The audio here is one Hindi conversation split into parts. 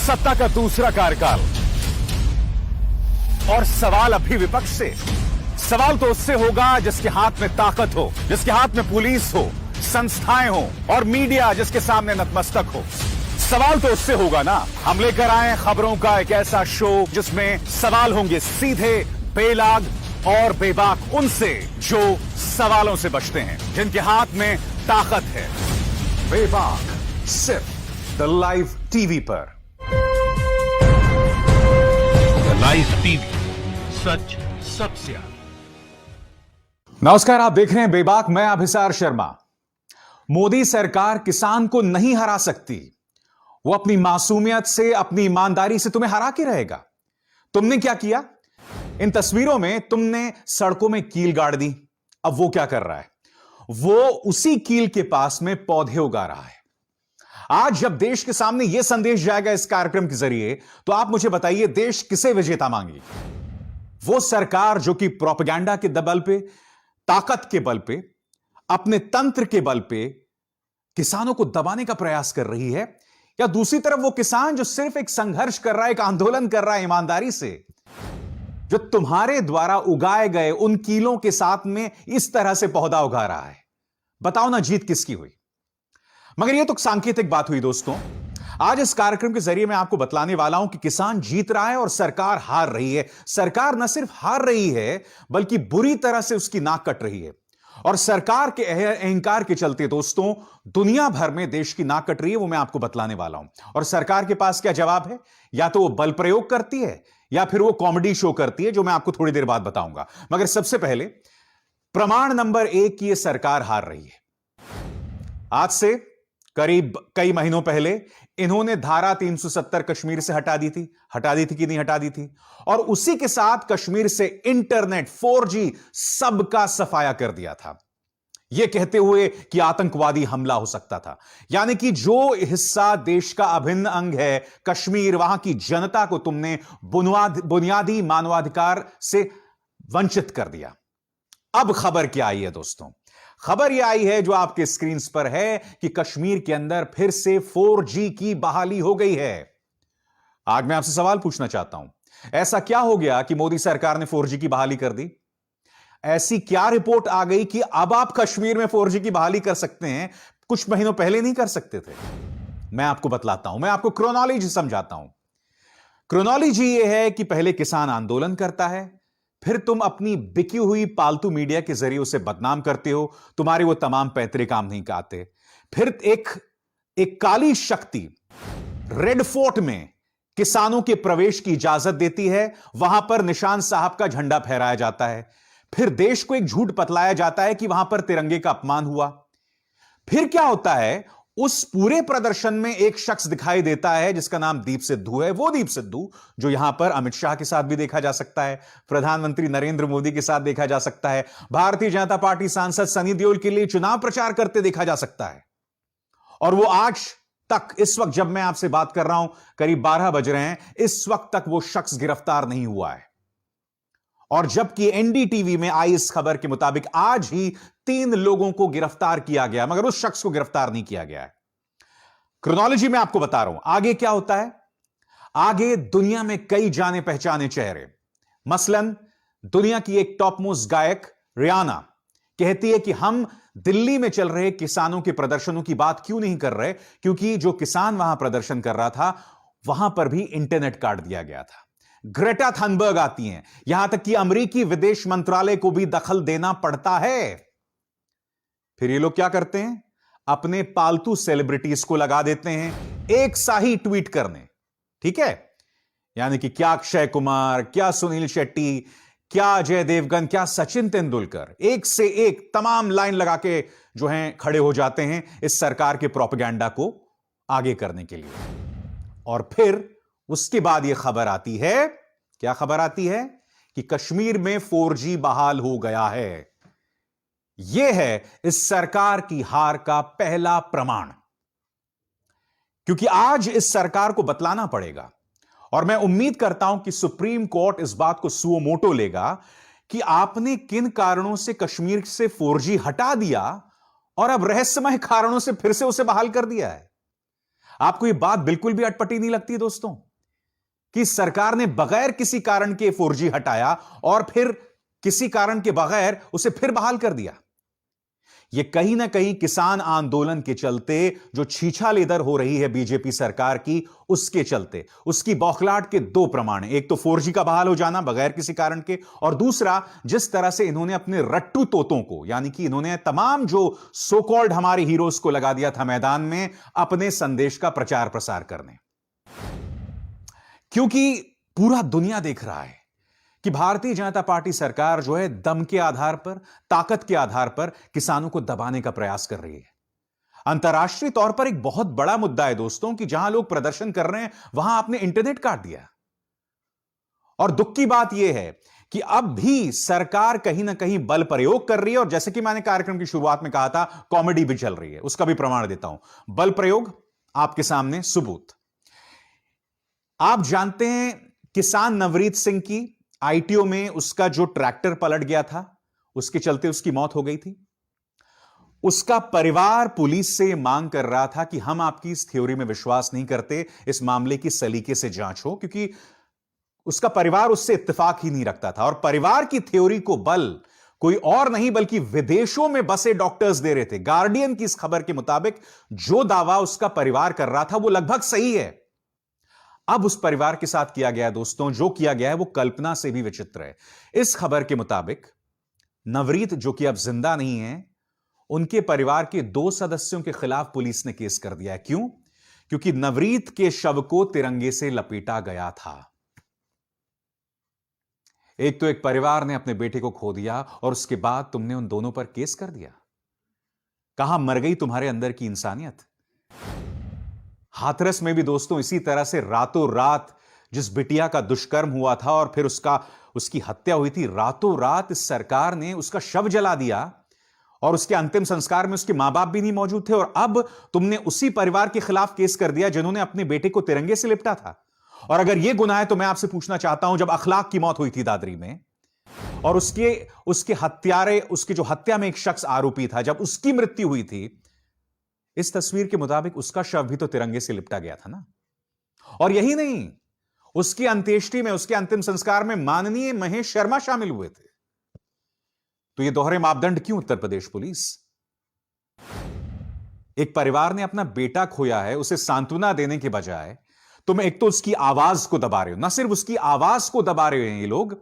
सत्ता का दूसरा कार्यकाल और सवाल अभी विपक्ष से। सवाल तो उससे होगा जिसके हाथ में ताकत हो, जिसके हाथ में पुलिस हो, संस्थाएं हो और मीडिया जिसके सामने नतमस्तक हो। सवाल तो उससे होगा ना। हम लेकर आए खबरों का एक ऐसा शो जिसमें सवाल होंगे सीधे, बेलाग और बेबाक उनसे जो सवालों से बचते हैं, जिनके हाथ में ताकत है। बेबाक सिर्फ द लाइव टीवी पर। लाइव टीवी, सच सबसे आगे। नमस्कार, आप देख रहे हैं बेबाक। मैं अभिसार शर्मा। मोदी सरकार किसान को नहीं हरा सकती। वो अपनी मासूमियत से, अपनी ईमानदारी से तुम्हें हरा के रहेगा। तुमने क्या किया? इन तस्वीरों में तुमने सड़कों में कील गाड़ दी। अब वो क्या कर रहा है? वो उसी कील के पास में पौधे उगा रहा है। आज जब देश के सामने यह संदेश जाएगा इस कार्यक्रम के जरिए, तो आप मुझे बताइए, देश किसे विजेता मांगी? वो सरकार जो कि प्रोपेगेंडा के बल पे, ताकत के बल पे, अपने तंत्र के बल पे किसानों को दबाने का प्रयास कर रही है, या दूसरी तरफ वो किसान जो सिर्फ एक संघर्ष कर रहा है, एक आंदोलन कर रहा है ईमानदारी से, जो तुम्हारे द्वारा उगाए गए उन कीलों के साथ में इस तरह से पौधा उगा रहा है? बताओ ना, जीत किसकी हुई? मगर यह तो सांकेतिक बात हुई दोस्तों। आज इस कार्यक्रम के जरिए मैं आपको बतलाने वाला हूं कि किसान जीत रहा है और सरकार हार रही है। सरकार न सिर्फ हार रही है, बल्कि बुरी तरह से उसकी नाक कट रही है। और सरकार के अहंकार के चलते दोस्तों, दुनिया भर में देश की नाक कट रही है। वो मैं आपको बतलाने वाला हूं। और सरकार के पास क्या जवाब है? या तो वो बल प्रयोग करती है, या फिर वो कॉमेडी शो करती है, जो मैं आपको थोड़ी देर बाद बताऊंगा। मगर सबसे पहले प्रमाण नंबर 1 की यह सरकार हार रही है। आज से करीब कई महीनों पहले इन्होंने धारा 370 कश्मीर से हटा दी थी कि नहीं हटा दी थी? और उसी के साथ कश्मीर से इंटरनेट 4G सबका सफाया कर दिया था, यह कहते हुए कि आतंकवादी हमला हो सकता था। यानी कि जो हिस्सा देश का अभिन्न अंग है कश्मीर, वहां की जनता को तुमने बुनियादी मानवाधिकार से वंचित कर दिया। अब खबर क्या आई है दोस्तों? खबर यह आई है जो आपके स्क्रीन पर है कि कश्मीर के अंदर फिर से 4G की बहाली हो गई है। आज मैं आपसे सवाल पूछना चाहता हूं, ऐसा क्या हो गया कि मोदी सरकार ने 4G की बहाली कर दी? ऐसी क्या रिपोर्ट आ गई कि अब आप कश्मीर में 4G की बहाली कर सकते हैं, कुछ महीनों पहले नहीं कर सकते थे? मैं आपको बतलाता हूं, मैं आपको क्रोनोलॉजी समझाता हूं। क्रोनोलॉजी यह है कि पहले किसान आंदोलन करता है, फिर तुम अपनी बिकी हुई पालतू मीडिया के जरिए उसे बदनाम करते हो, तुम्हारे वो तमाम पैतरे काम नहीं आते। फिर एक काली शक्ति रेड फोर्ट में किसानों के प्रवेश की इजाजत देती है, वहां पर निशान साहब का झंडा फहराया जाता है। फिर देश को एक झूठ बतलाया जाता है कि वहां पर तिरंगे का अपमान हुआ। फिर क्या होता है? उस पूरे प्रदर्शन में एक शख्स दिखाई देता है जिसका नाम दीप सिद्धू है। वो दीप सिद्धू जो यहां पर अमित शाह के साथ भी देखा जा सकता है, प्रधानमंत्री नरेंद्र मोदी के साथ देखा जा सकता है, भारतीय जनता पार्टी सांसद सनी देओल के लिए चुनाव प्रचार करते देखा जा सकता है। और वो आज तक, इस वक्त जब मैं आपसे बात कर रहा हूं, करीब 12 बज रहे हैं, इस वक्त तक वो शख्स गिरफ्तार नहीं हुआ है। और जबकि एनडीटीवी में आई इस खबर के मुताबिक आज ही 3 लोगों को गिरफ्तार किया गया, मगर उस शख्स को गिरफ्तार नहीं किया गया है। क्रोनोलॉजी में आपको बता रहा हूं आगे क्या होता है। आगे दुनिया में कई जाने पहचाने चेहरे, मसलन दुनिया की एक टॉप मोस्ट गायक रियाना कहती है कि हम दिल्ली में चल रहे किसानों के प्रदर्शनों की बात क्यों नहीं कर रहे, क्योंकि जो किसान वहां प्रदर्शन कर रहा था वहां पर भी इंटरनेट काट दिया गया था। ग्रेटा थनबर्ग आती हैं, यहां तक कि अमेरिकी विदेश मंत्रालय को भी दखल देना पड़ता है। फिर ये लोग क्या करते हैं? अपने पालतू सेलिब्रिटीज को लगा देते हैं एक सा ही ट्वीट करने। ठीक है, यानी कि क्या अक्षय कुमार, क्या सुनील शेट्टी, क्या अजय देवगन, क्या सचिन तेंदुलकर, एक से एक तमाम लाइन लगा के जो हैं खड़े हो जाते हैं इस सरकार के प्रोपेगेंडा को आगे करने के लिए। और फिर उसके बाद यह खबर आती है, क्या खबर आती है? कि कश्मीर में 4G बहाल हो गया है। यह है इस सरकार की हार का पहला प्रमाण। क्योंकि आज इस सरकार को बतलाना पड़ेगा, और मैं उम्मीद करता हूं कि सुप्रीम कोर्ट इस बात को सुओ मोटो लेगा कि आपने किन कारणों से कश्मीर से 4G हटा दिया और अब रहस्यमय कारणों से फिर से उसे बहाल कर दिया है। आपको यह बात बिल्कुल भी अटपटी नहीं लगती दोस्तों कि सरकार ने बगैर किसी कारण के 4G हटाया और फिर किसी कारण के बगैर उसे फिर बहाल कर दिया। यह कहीं ना कहीं किसान आंदोलन के चलते जो छीछालेदर हो रही है बीजेपी सरकार की, उसके चलते उसकी बौखलाहट के दो प्रमाण हैं। एक तो 4G का बहाल हो जाना बगैर किसी कारण के, और दूसरा जिस तरह से इन्होंने अपने रट्टू तोतों को, यानी कि इन्होंने तमाम जो सो कॉल्ड हमारे हीरोज को लगा दिया था मैदान में अपने संदेश का प्रचार प्रसार करने। क्योंकि पूरा दुनिया देख रहा है कि भारतीय जनता पार्टी सरकार जो है दम के आधार पर, ताकत के आधार पर किसानों को दबाने का प्रयास कर रही है। अंतर्राष्ट्रीय तौर पर एक बहुत बड़ा मुद्दा है दोस्तों कि जहां लोग प्रदर्शन कर रहे हैं वहां आपने इंटरनेट काट दिया। और दुख की बात यह है कि अब भी सरकार कहीं ना कहीं बल प्रयोग कर रही है, और जैसे कि मैंने कार्यक्रम की शुरुआत में कहा था, कॉमेडी भी चल रही है। उसका भी प्रमाण देता हूं। बल प्रयोग आपके सामने सबूत। आप जानते हैं किसान नवरीत सिंह की आईटीओ में उसका जो ट्रैक्टर पलट गया था, उसके चलते उसकी मौत हो गई थी। उसका परिवार पुलिस से मांग कर रहा था कि हम आपकी इस थ्योरी में विश्वास नहीं करते, इस मामले की सलीके से जांच हो, क्योंकि उसका परिवार उससे इत्तेफाक ही नहीं रखता था। और परिवार की थ्योरी को बल कोई और नहीं बल्कि विदेशों में बसे डॉक्टर्स दे रहे थे। गार्डियन की इस खबर के मुताबिक जो दावा उसका परिवार कर रहा था वो लगभग सही है। अब उस परिवार के साथ किया गया दोस्तों, जो किया गया है वो कल्पना से भी विचित्र है। इस खबर के मुताबिक नवरीत, जो कि अब जिंदा नहीं है, उनके परिवार के 2 सदस्यों के खिलाफ पुलिस ने केस कर दिया है। क्यों? क्योंकि नवरीत के शव को तिरंगे से लपेटा गया था। एक तो एक परिवार ने अपने बेटे को खो दिया और उसके बाद तुमने उन दोनों पर केस कर दिया। कहां मर गई तुम्हारे अंदर की इंसानियत? हाथरस में भी दोस्तों इसी तरह से रातों रात जिस बिटिया का दुष्कर्म हुआ था और फिर उसकी हत्या हुई थी, रातों रात इस सरकार ने उसका शव जला दिया और उसके अंतिम संस्कार में उसके मां बाप भी नहीं मौजूद थे। और अब तुमने उसी परिवार के खिलाफ केस कर दिया जिन्होंने अपने बेटे को तिरंगे से लिपटा था। और अगर यह गुनाह है तो मैं आपसे पूछना चाहता हूं, जब अखलाक की मौत हुई थी दादरी में और उसके हत्यारे, उसके जो हत्या में एक शख्स आरोपी था, जब उसकी मृत्यु हुई थी, इस तस्वीर के मुताबिक उसका शव भी तो तिरंगे से लिपटा गया था ना। और यही नहीं, उसकी अंत्येष्टि में, उसके अंतिम संस्कार में माननीय महेश शर्मा शामिल हुए थे। तो ये दोहरे मापदंड क्यों उत्तर प्रदेश पुलिस? एक परिवार ने अपना बेटा खोया है, उसे सांत्वना देने के बजाय तुम एक तो उसकी आवाज को दबा रहे हो। ना सिर्फ उसकी आवाज को दबा रहे हैं ये लोग,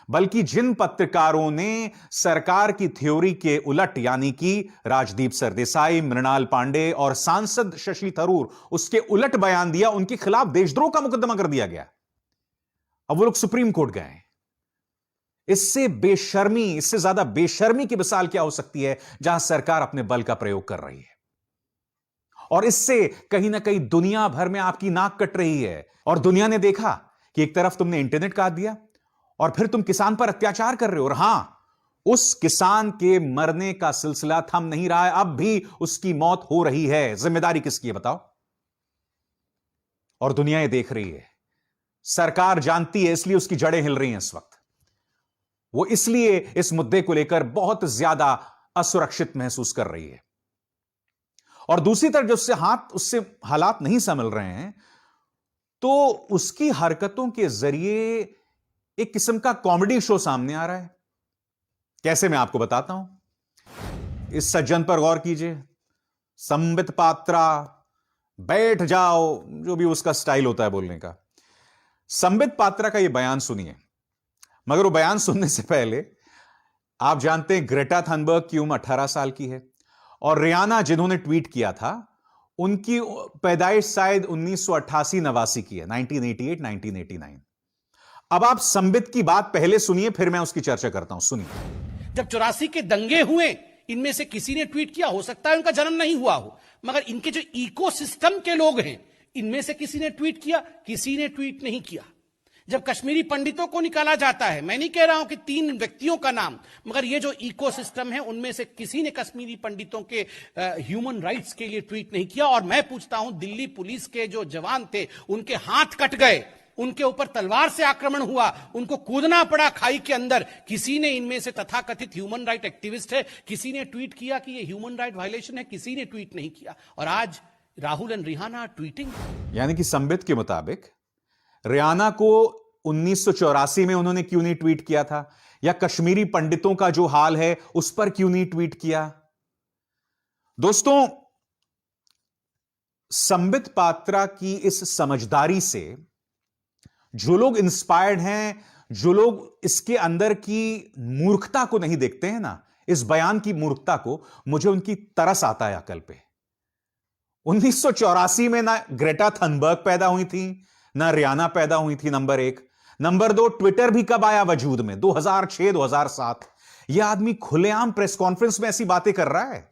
बल्कि जिन पत्रकारों ने सरकार की थ्योरी के उलट, यानी कि राजदीप सरदेसाई, मृणाल पांडे और सांसद शशि थरूर, उसके उलट बयान दिया, उनके खिलाफ देशद्रोह का मुकदमा कर दिया गया। अब वो लोग सुप्रीम कोर्ट गए। इससे बेशर्मी, इससे ज्यादा बेशर्मी की मिसाल क्या हो सकती है जहां सरकार अपने बल का प्रयोग कर रही है? और इससे कहीं ना कहीं दुनिया भर में आपकी नाक कट रही है। और दुनिया ने देखा कि एक तरफ तुमने इंटरनेट काट दिया और फिर तुम किसान पर अत्याचार कर रहे हो। और हां, उस किसान के मरने का सिलसिला थम नहीं रहा है, अब भी उसकी मौत हो रही है। जिम्मेदारी किसकी है बताओ? और दुनिया ये देख रही है, सरकार जानती है, इसलिए उसकी जड़ें हिल रही हैं इस वक्त। वो इसलिए इस मुद्दे को लेकर बहुत ज्यादा असुरक्षित महसूस कर रही है। और दूसरी तरफ जब उससे हालात नहीं संभल रहे हैं, तो उसकी हरकतों के जरिए एक किस्म का कॉमेडी शो सामने आ रहा है। कैसे? मैं आपको बताता हूं। इस सज्जन पर गौर कीजिए, संबित पात्रा, बैठ जाओ, जो भी उसका स्टाइल होता है बोलने का। संबित पात्रा का यह बयान सुनिए। मगर वो बयान सुनने से पहले आप जानते हैं ग्रेटा थनबर्ग की उम्र 18 साल की है और रियाना, जिन्होंने ट्वीट किया था, उनकी पैदाइश शायद 1988-89 की है, 1988-1989। अब आप संबित की बात पहले सुनिए, फिर मैं उसकी चर्चा करता हूं। सुनिए। जब 84 के दंगे हुए, इनमें से किसी ने ट्वीट किया, हो सकता है उनका जन्म नहीं हुआ हो, मगर इनके जो इकोसिस्टम के लोग हैं, इनमें से किसी ने ट्वीट किया, किसी ने ट्वीट नहीं किया। जब कश्मीरी पंडितों को निकाला जाता है, मैं नहीं कह रहा हूं कि 3 व्यक्तियों का नाम, मगर ये जो इकोसिस्टम है, उनमें से किसी ने कश्मीरी पंडितों के ह्यूमन राइट्स के लिए ट्वीट नहीं किया। और मैं पूछता हूं, दिल्ली पुलिस के जो जवान थे, उनके हाथ कट गए, उनके ऊपर तलवार से आक्रमण हुआ, उनको कूदना पड़ा खाई के अंदर, किसी ने इनमें से तथाकथित ह्यूमन राइट एक्टिविस्ट है, किसी ने ट्वीट किया कि ये ह्यूमन राइट वायलेशन है? किसी ने ट्वीट नहीं किया। और आज Rahul and Rihanna are tweeting. यानी कि संबित के मुताबिक रियाना को 1984 में उन्होंने क्यों नहीं ट्वीट किया था, या कश्मीरी पंडितों का जो हाल है उस पर क्यों नहीं ट्वीट किया। दोस्तों, संबित पात्रा की इस समझदारी से जो लोग इंस्पायर्ड हैं, जो लोग इसके अंदर की मूर्खता को नहीं देखते हैं ना, इस बयान की मूर्खता को, मुझे उनकी तरस आता है अकल पे। 1984 में ना ग्रेटा थनबर्ग पैदा हुई थी, ना रियाना पैदा हुई थी, नंबर 1। नंबर 2, ट्विटर भी कब आया वजूद में? 2006 2007। यह आदमी खुलेआम प्रेस कॉन्फ्रेंस में ऐसी बातें कर रहा है,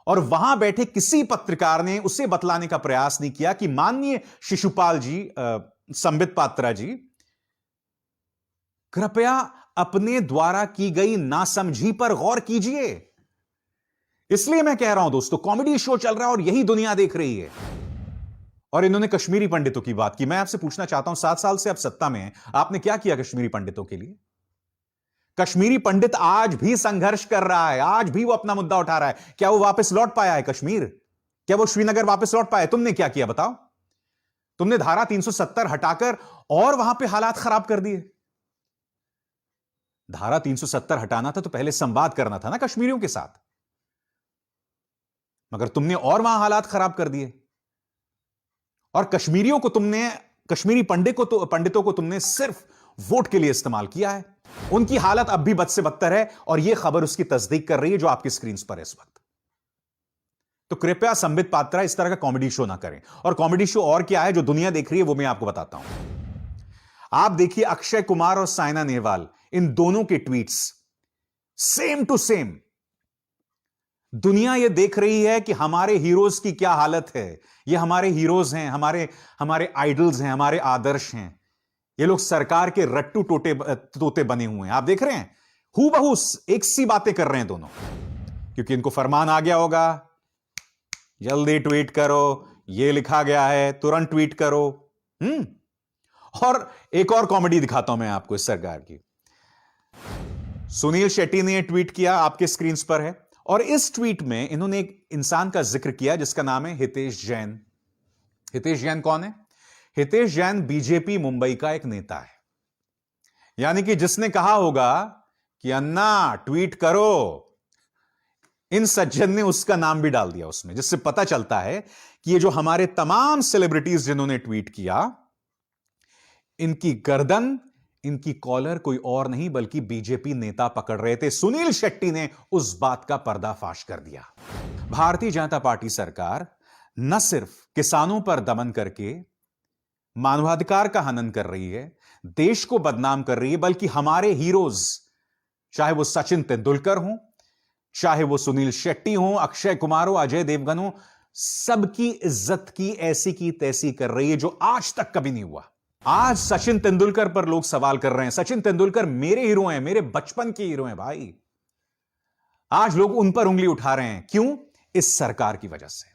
और वहां बैठे किसी पत्रकार ने उसे बतलाने का प्रयास नहीं किया कि माननीय शिशुपाल जी, संबित पात्रा जी, कृपया अपने द्वारा की गई नासमझी पर गौर कीजिए। इसलिए मैं कह रहा हूं दोस्तों, कॉमेडी शो चल रहा है और यही दुनिया देख रही है। और इन्होंने कश्मीरी पंडितों की बात की। मैं आपसे पूछना चाहता हूं, 7 साल से आप सत्ता में हैं, आपने क्या किया कश्मीरी पंडितों के लिए? कश्मीरी पंडित आज भी संघर्ष कर रहा है, आज भी वो अपना मुद्दा उठा रहा है। क्या वो वापस लौट पाया है कश्मीर? क्या वो श्रीनगर वापस लौट पाया? तुमने क्या किया बताओ? तुमने धारा 370 हटाकर और वहां पे हालात खराब कर दिए। धारा 370 हटाना था तो पहले संवाद करना था ना कश्मीरियों के साथ, मगर तुमने और वहां हालात खराब कर दिए। और कश्मीरियों को तुमने, कश्मीरी पंडितों को तुमने सिर्फ वोट के लिए इस्तेमाल किया है। उनकी हालत अब भी बद से बदतर है, और यह खबर उसकी तस्दीक कर रही है जो आपकी स्क्रीन पर है इस वक्त। तो कृपया संबित पात्रा इस तरह का कॉमेडी शो ना करें। और कॉमेडी शो और क्या है जो दुनिया देख रही है वो मैं आपको बताता हूं। आप देखिए, अक्षय कुमार और साइना नेहवाल, इन दोनों के ट्वीट्स सेम टू सेम। दुनिया यह देख रही है कि हमारे हीरोज की क्या हालत है। ये हमारे हीरोज हैं, हमारे आइडल्स हैं, हमारे आदर्श हैं। ये लोग सरकार के रट्टू तोते बने हुए हैं। आप देख रहे हैं, हूबहू एक सी बातें कर रहे हैं दोनों, क्योंकि इनको फरमान आ गया होगा, जल्दी ट्वीट करो, ये लिखा गया है, तुरंत ट्वीट करो। और एक और कॉमेडी दिखाता हूं मैं आपको इस सरकार की। सुनील शेट्टी ने ट्वीट किया, आपके स्क्रीन पर है, और इस ट्वीट में इन्होंने एक इंसान का जिक्र किया जिसका नाम है हितेश जैन। हितेश जैन कौन है? हितेश जैन बीजेपी मुंबई का एक नेता है। यानी कि जिसने कहा होगा कि अन्ना ट्वीट करो, इन सज्जन ने उसका नाम भी डाल दिया उसमें, जिससे पता चलता है कि ये जो हमारे तमाम सेलिब्रिटीज जिन्होंने ट्वीट किया, इनकी गर्दन, इनकी कॉलर कोई और नहीं बल्कि बीजेपी नेता पकड़ रहे थे। सुनील शेट्टी ने उस बात का पर्दाफाश कर दिया। भारतीय जनता पार्टी सरकार न सिर्फ किसानों पर दमन करके मानवाधिकार का हनन कर रही है, देश को बदनाम कर रही है, बल्कि हमारे हीरोज, चाहे वो सचिन तेंदुलकर हो, चाहे वो सुनील शेट्टी हो, अक्षय कुमार हो, अजय देवगन हो, सबकी इज्जत की ऐसी की तैसी कर रही है जो आज तक कभी नहीं हुआ। आज सचिन तेंदुलकर पर लोग सवाल कर रहे हैं। सचिन तेंदुलकर मेरे हीरो हैं, मेरे बचपन के हीरो हैं भाई। आज लोग उन पर उंगली उठा रहे हैं। क्यों? इस सरकार की वजह से।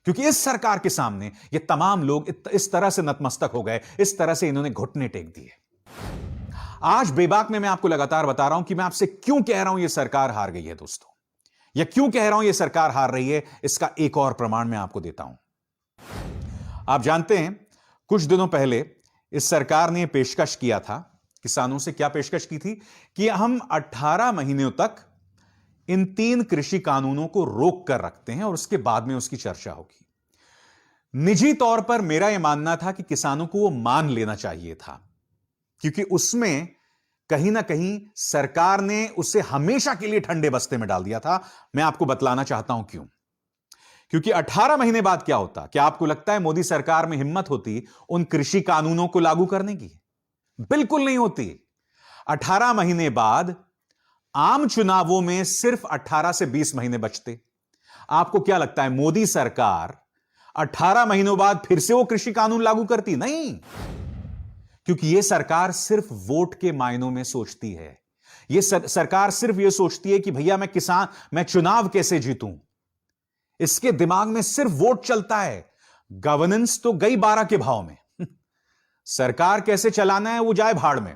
क्योंकि इस सरकार के सामने ये तमाम लोग इस तरह से नतमस्तक हो गए, इस तरह से इन्होंने घुटने टेक दिए। आज बेबाक में मैं आपको लगातार बता रहा हूं कि मैं आपसे क्यों कह रहा हूं यह सरकार हार गई है दोस्तों, या क्यों कह रहा हूं यह सरकार हार रही है। इसका एक और प्रमाण मैं आपको देता हूं। आप जानते हैं, कुछ दिनों पहले इस सरकार ने पेशकश किया था किसानों से। क्या पेशकश की थी? कि हम 18 महीनों तक इन 3 कृषि कानूनों को रोक कर रखते हैं और उसके बाद में उसकी चर्चा होगी। निजी तौर पर मेरा यह मानना था कि किसानों को वो मान लेना चाहिए था, क्योंकि उसमें कहीं ना कहीं सरकार ने उसे हमेशा के लिए ठंडे बस्ते में डाल दिया था। मैं आपको बतलाना चाहता हूं क्यों। क्योंकि 18 महीने बाद क्या होता? क्या आपको लगता है मोदी सरकार में हिम्मत होती उन कृषि कानूनों को लागू करने की? बिल्कुल नहीं होती। 18 महीने बाद आम चुनावों में सिर्फ 18 से 20 महीने बचते। आपको क्या लगता है मोदी सरकार 18 महीनों बाद फिर से वो कृषि कानून लागू करती? नहीं, क्योंकि यह सरकार सिर्फ वोट के मायनों में सोचती है। यह सरकार सिर्फ यह सोचती है कि भैया मैं चुनाव कैसे जीतूं। इसके दिमाग में सिर्फ वोट चलता है। गवर्नेंस तो गई 12 के भाव में। सरकार कैसे चलाना है वो जाए भाड़ में।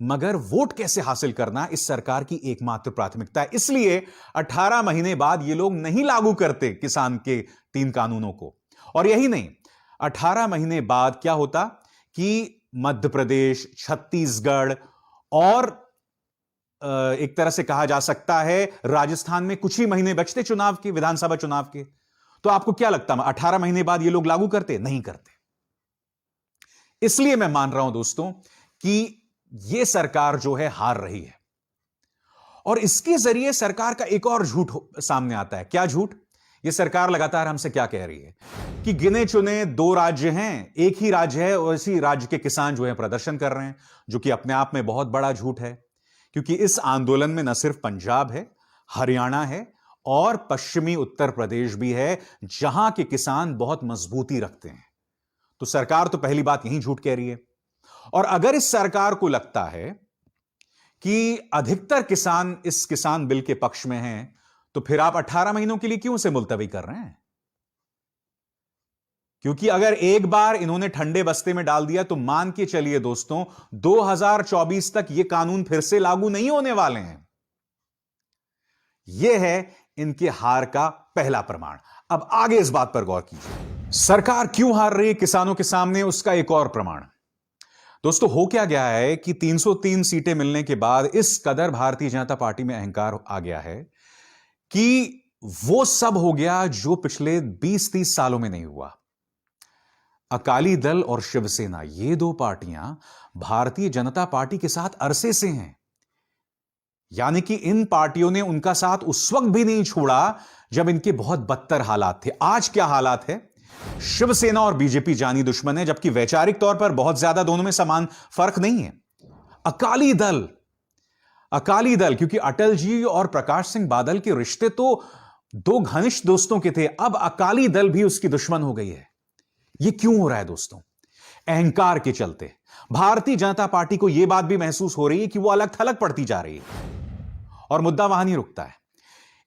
मगर वोट कैसे हासिल करना इस सरकार की एकमात्र प्राथमिकता है। इसलिए 18 महीने बाद ये लोग नहीं लागू करते किसान के 3 कानूनों को। और यही नहीं, 18 महीने बाद क्या होता कि मध्य प्रदेश, छत्तीसगढ़ और एक तरह से कहा जा सकता है राजस्थान में कुछ ही महीने बचते चुनाव के, विधानसभा चुनाव के। तो आपको क्या लगता है 18 महीने बाद ये लोग लागू करते? नहीं करते। इसलिए मैं मान रहा हूं दोस्तों कि ये सरकार जो है हार रही है। और इसके जरिए सरकार का एक और झूठ सामने आता है। क्या झूठ? ये सरकार लगातार हमसे क्या कह रही है कि गिने चुने 2 राज्य हैं, एक ही राज्य है और इसी राज्य के किसान जो है प्रदर्शन कर रहे हैं, जो कि अपने आप में बहुत बड़ा झूठ है। क्योंकि इस आंदोलन में न सिर्फ पंजाब है, हरियाणा है और पश्चिमी उत्तर प्रदेश भी है, जहां के किसान बहुत मजबूती रखते हैं। तो सरकार तो पहली बात यही झूठ कह रही है। और अगर इस सरकार को लगता है कि अधिकतर किसान इस किसान बिल के पक्ष में हैं, तो फिर आप 18 महीनों के लिए क्यों उसे मुलतवी कर रहे हैं? क्योंकि अगर एक बार इन्होंने ठंडे बस्ते में डाल दिया तो मान के चलिए दोस्तों, 2024 तक ये कानून फिर से लागू नहीं होने वाले हैं। यह है इनके हार का पहला प्रमाण। अब आगे इस बात पर गौर कीजिए, सरकार क्यों हार रही है किसानों के सामने, उसका एक और प्रमाण। दोस्तों, हो क्या गया है कि 303 सीटें मिलने के बाद इस कदर भारतीय जनता पार्टी में अहंकार आ गया है कि वो सब हो गया जो पिछले 20-30 सालों में नहीं हुआ। अकाली दल और शिवसेना, ये 2 पार्टियां भारतीय जनता पार्टी के साथ अरसे से हैं। यानी कि इन पार्टियों ने उनका साथ उस वक्त भी नहीं छोड़ा जब इनके बहुत बदतर हालात थे। आज क्या हालात है? शिवसेना और बीजेपी जानी दुश्मन है, जबकि वैचारिक तौर पर बहुत ज्यादा दोनों में समान फर्क नहीं है। अकाली दल क्योंकि अटल जी और प्रकाश सिंह बादल के रिश्ते तो 2 घनिष्ठ दोस्तों के थे, अब अकाली दल भी उसकी दुश्मन हो गई है। यह क्यों हो रहा है दोस्तों? अहंकार के चलते। भारतीय जनता पार्टी को यह बात भी महसूस हो रही है कि वो अलग थलग पड़ती जा रही है और मुद्दा वहां नहीं रुकता है।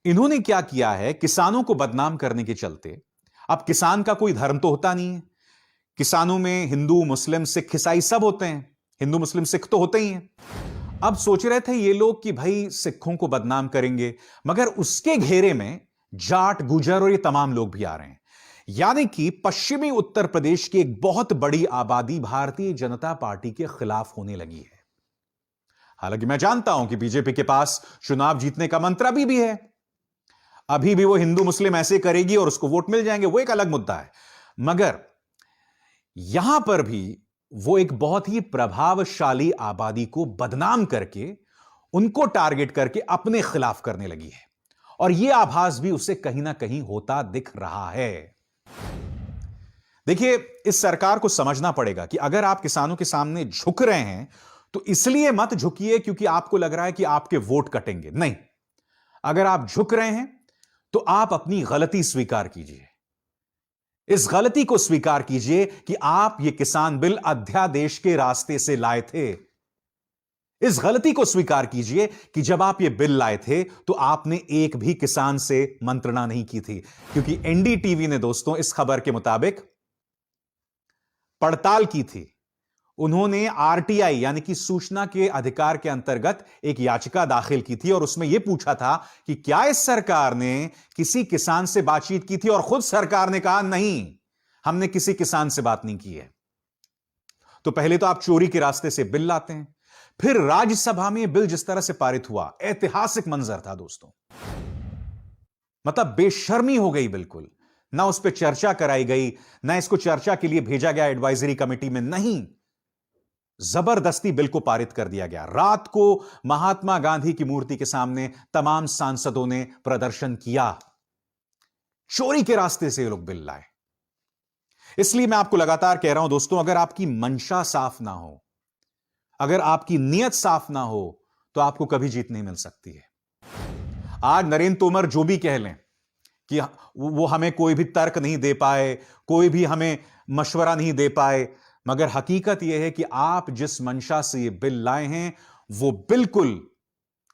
इन्होंने क्या किया है, किसानों को बदनाम करने के चलते, अब किसान का कोई धर्म तो होता नहीं है, किसानों में हिंदू, मुस्लिम, सिख, ईसाई सब होते हैं, हिंदू, मुस्लिम, सिख तो होते ही हैं। अब सोच रहे थे ये लोग कि भाई सिखों को बदनाम करेंगे, मगर उसके घेरे में जाट, गुजर और ये तमाम लोग भी आ रहे हैं। यानी कि पश्चिमी उत्तर प्रदेश की एक बहुत बड़ी आबादी भारतीय जनता पार्टी के खिलाफ होने लगी है। हालांकि मैं जानता हूं कि बीजेपी के पास चुनाव जीतने का मंत्र भी है, अभी भी वो हिंदू मुस्लिम ऐसे करेगी और उसको वोट मिल जाएंगे, वो एक अलग मुद्दा है। मगर यहां पर भी वो एक बहुत ही प्रभावशाली आबादी को बदनाम करके, उनको टारगेट करके अपने खिलाफ करने लगी है। और यह आभास भी उसे कहीं ना कहीं होता दिख रहा है। देखिए, इस सरकार को समझना पड़ेगा कि अगर आप किसानों के सामने झुक रहे हैं तो इसलिए मत झुकिए क्योंकि आपको लग रहा है कि आपके वोट कटेंगे। नहीं, अगर आप झुक रहे हैं तो आप अपनी गलती स्वीकार कीजिए। इस गलती को स्वीकार कीजिए कि आप ये किसान बिल अध्यादेश के रास्ते से लाए थे। इस गलती को स्वीकार कीजिए कि जब आप ये बिल लाए थे तो आपने एक भी किसान से मंत्रणा नहीं की थी, क्योंकि एनडीटीवी ने दोस्तों इस खबर के मुताबिक पड़ताल की थी। उन्होंने आरटीआई यानी कि सूचना के अधिकार के अंतर्गत एक याचिका दाखिल की थी और उसमें यह पूछा था कि क्या इस सरकार ने किसी किसान से बातचीत की थी, और खुद सरकार ने कहा नहीं, हमने किसी किसान से बात नहीं की है। तो पहले तो आप चोरी के रास्ते से बिल लाते हैं, फिर राज्यसभा में बिल जिस तरह से पारित हुआ, ऐतिहासिक मंजर था दोस्तों। मतलब बेशर्मी हो गई बिल्कुल। ना उस पर चर्चा कराई गई, ना इसको चर्चा के लिए भेजा गया एडवाइजरी कमेटी में, नहीं, जबरदस्ती बिल को पारित कर दिया गया। रात को महात्मा गांधी की मूर्ति के सामने तमाम सांसदों ने प्रदर्शन किया। चोरी के रास्ते से ये लोग बिल लाए। इसलिए मैं आपको लगातार कह रहा हूं दोस्तों, अगर आपकी मंशा साफ ना हो, अगर आपकी नीयत साफ ना हो, तो आपको कभी जीत नहीं मिल सकती है। आज नरेंद्र तोमर जो भी कह लें कि वो हमें कोई भी तर्क नहीं दे पाए, कोई भी हमें मशवरा नहीं दे पाए, मगर हकीकत यह है कि आप जिस मंशा से ये बिल लाए हैं वो बिल्कुल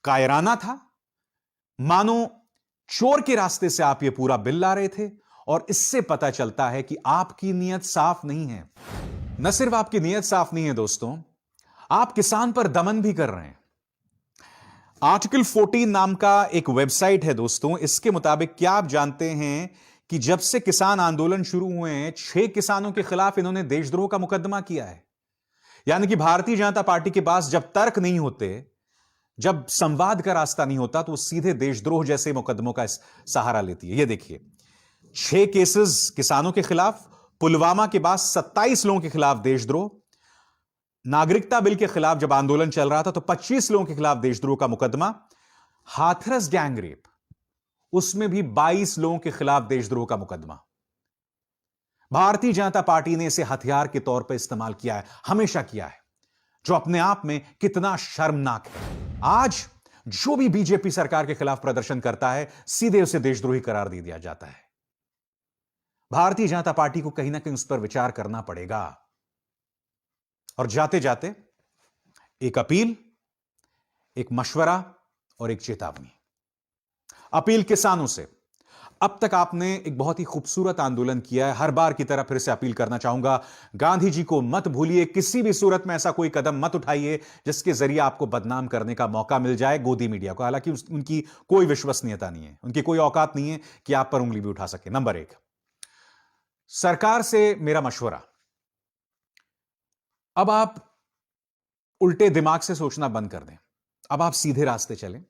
कायराना था। मानो चोर के रास्ते से आप ये पूरा बिल ला रहे थे। और इससे पता चलता है कि आपकी नीयत साफ नहीं है। न सिर्फ आपकी नीयत साफ नहीं है दोस्तों, आप किसान पर दमन भी कर रहे हैं। आर्टिकल 14 नाम का एक वेबसाइट है दोस्तों, इसके मुताबिक क्या आप जानते हैं कि जब से किसान आंदोलन शुरू हुए हैं 6 किसानों के खिलाफ इन्होंने देशद्रोह का मुकदमा किया है। यानी कि भारतीय जनता पार्टी के पास जब तर्क नहीं होते, जब संवाद का रास्ता नहीं होता, तो वो सीधे देशद्रोह जैसे मुकदमों का सहारा लेती है। ये देखिए, 6 केसेस किसानों के खिलाफ, पुलवामा के बाद 27 लोगों के खिलाफ देशद्रोह, नागरिकता बिल के खिलाफ जब आंदोलन चल रहा था तो 25 लोगों के खिलाफ देशद्रोह का मुकदमा, हाथरस गैंगरेप, उसमें भी 22 लोगों के खिलाफ देशद्रोह का मुकदमा। भारतीय जनता पार्टी ने इसे हथियार के तौर पर इस्तेमाल किया है, हमेशा किया है, जो अपने आप में कितना शर्मनाक है। आज जो भी बीजेपी सरकार के खिलाफ प्रदर्शन करता है, सीधे उसे देशद्रोही करार दे दिया जाता है। भारतीय जनता पार्टी को कहीं ना कहीं उस पर विचार करना पड़ेगा। और जाते जाते एक अपील, एक मशवरा और एक चेतावनी। अपील किसानों से, अब तक आपने एक बहुत ही खूबसूरत आंदोलन किया है, हर बार की तरह फिर से अपील करना चाहूंगा, गांधी जी को मत भूलिए, किसी भी सूरत में ऐसा कोई कदम मत उठाइए जिसके जरिए आपको बदनाम करने का मौका मिल जाए गोदी मीडिया को। हालांकि उनकी कोई विश्वसनीयता नहीं है, उनकी कोई औकात नहीं है कि आप पर उंगली भी उठा सके। नंबर 1, सरकार से मेरा मशवरा, अब आप उल्टे दिमाग से सोचना बंद कर दें, अब आप सीधे रास्ते चलें,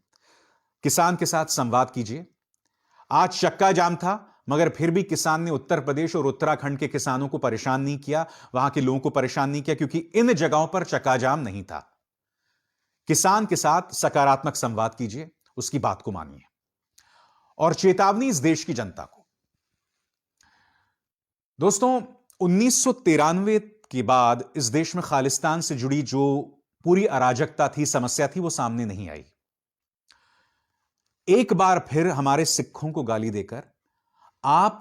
किसान के साथ संवाद कीजिए। आज चक्का जाम था, मगर फिर भी किसान ने उत्तर प्रदेश और उत्तराखंड के किसानों को परेशान नहीं किया, वहां के लोगों को परेशान नहीं किया, क्योंकि इन जगहों पर चक्का जाम नहीं था। किसान के साथ सकारात्मक संवाद कीजिए, उसकी बात को मानिए। और चेतावनी इस देश की जनता को, दोस्तों, 1993 के बाद इस देश में खालिस्तान से जुड़ी जो पूरी अराजकता थी, समस्या थी, वो सामने नहीं आई। एक बार फिर हमारे सिखों को गाली देकर आप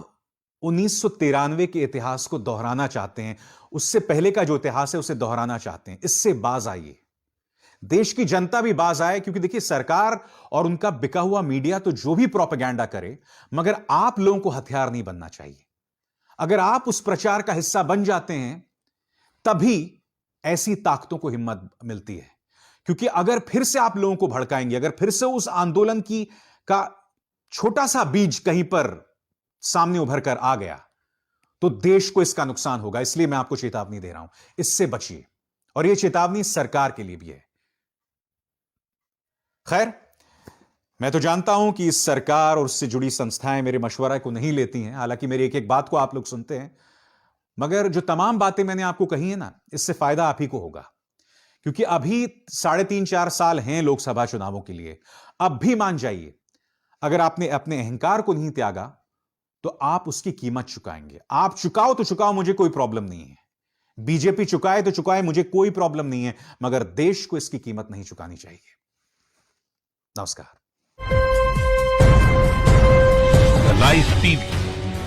1993 के इतिहास को दोहराना चाहते हैं, उससे पहले का जो इतिहास है उसे दोहराना चाहते हैं। इससे बाज आइए, देश की जनता भी बाज आए, क्योंकि देखिए, सरकार और उनका बिका हुआ मीडिया तो जो भी प्रोपेगेंडा करे, मगर आप लोगों को हथियार नहीं बनना चाहिए। अगर आप उस प्रचार का हिस्सा बन जाते हैं, तभी ऐसी ताकतों को हिम्मत मिलती है। क्योंकि अगर फिर से आप लोगों को भड़काएंगे, अगर फिर से उस आंदोलन का छोटा सा बीज कहीं पर सामने उभर कर आ गया, तो देश को इसका नुकसान होगा। इसलिए मैं आपको चेतावनी दे रहा हूं, इससे बचिए। और यह चेतावनी सरकार के लिए भी है। खैर, मैं तो जानता हूं कि इस सरकार और उससे जुड़ी संस्थाएं मेरे मशवरा को नहीं लेती हैं, हालांकि मेरी एक एक बात को आप लोग सुनते हैं, मगर जो तमाम बातें मैंने आपको कही है ना, इससे फायदा आप ही को होगा। क्योंकि अभी 3.5-4 साल हैं लोकसभा चुनावों के लिए। अब भी मान जाइए, अगर आपने अपने अहंकार को नहीं त्यागा तो आप उसकी कीमत चुकाएंगे। आप चुकाओ तो चुकाओ, मुझे कोई प्रॉब्लम नहीं है। बीजेपी चुकाए तो चुकाए, मुझे कोई प्रॉब्लम नहीं है, मगर देश को इसकी कीमत नहीं चुकानी चाहिए। नमस्कार। लाइव टीवी,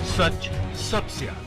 सच सबसे आगे।